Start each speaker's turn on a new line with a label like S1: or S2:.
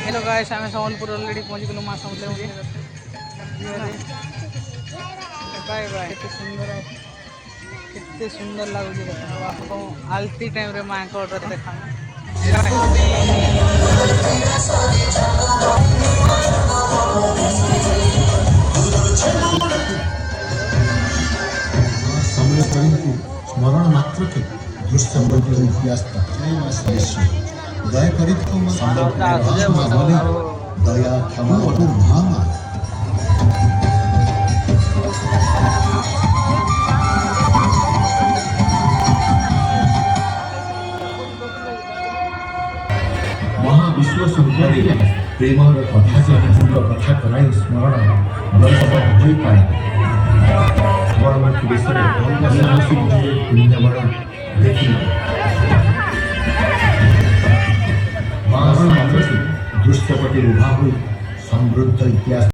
S1: hello guys आम Sambalpur already पहुँची गलु माँ समलेई बाय बाय केते सुंदर लगुच देखो आपको आलती टाइम रे माँ को ऑर्डर देखा
S2: स्मरण मात्र के दुष्संबंधी इतिहास दयाकरी दया क्षमा और महामा महाविश्व सुंदरी प्रेम कथा कथा कराई स्मरण हो पाए परवर्ती देखिए दुष्टपति उभा हुई समृद्ध इतिहास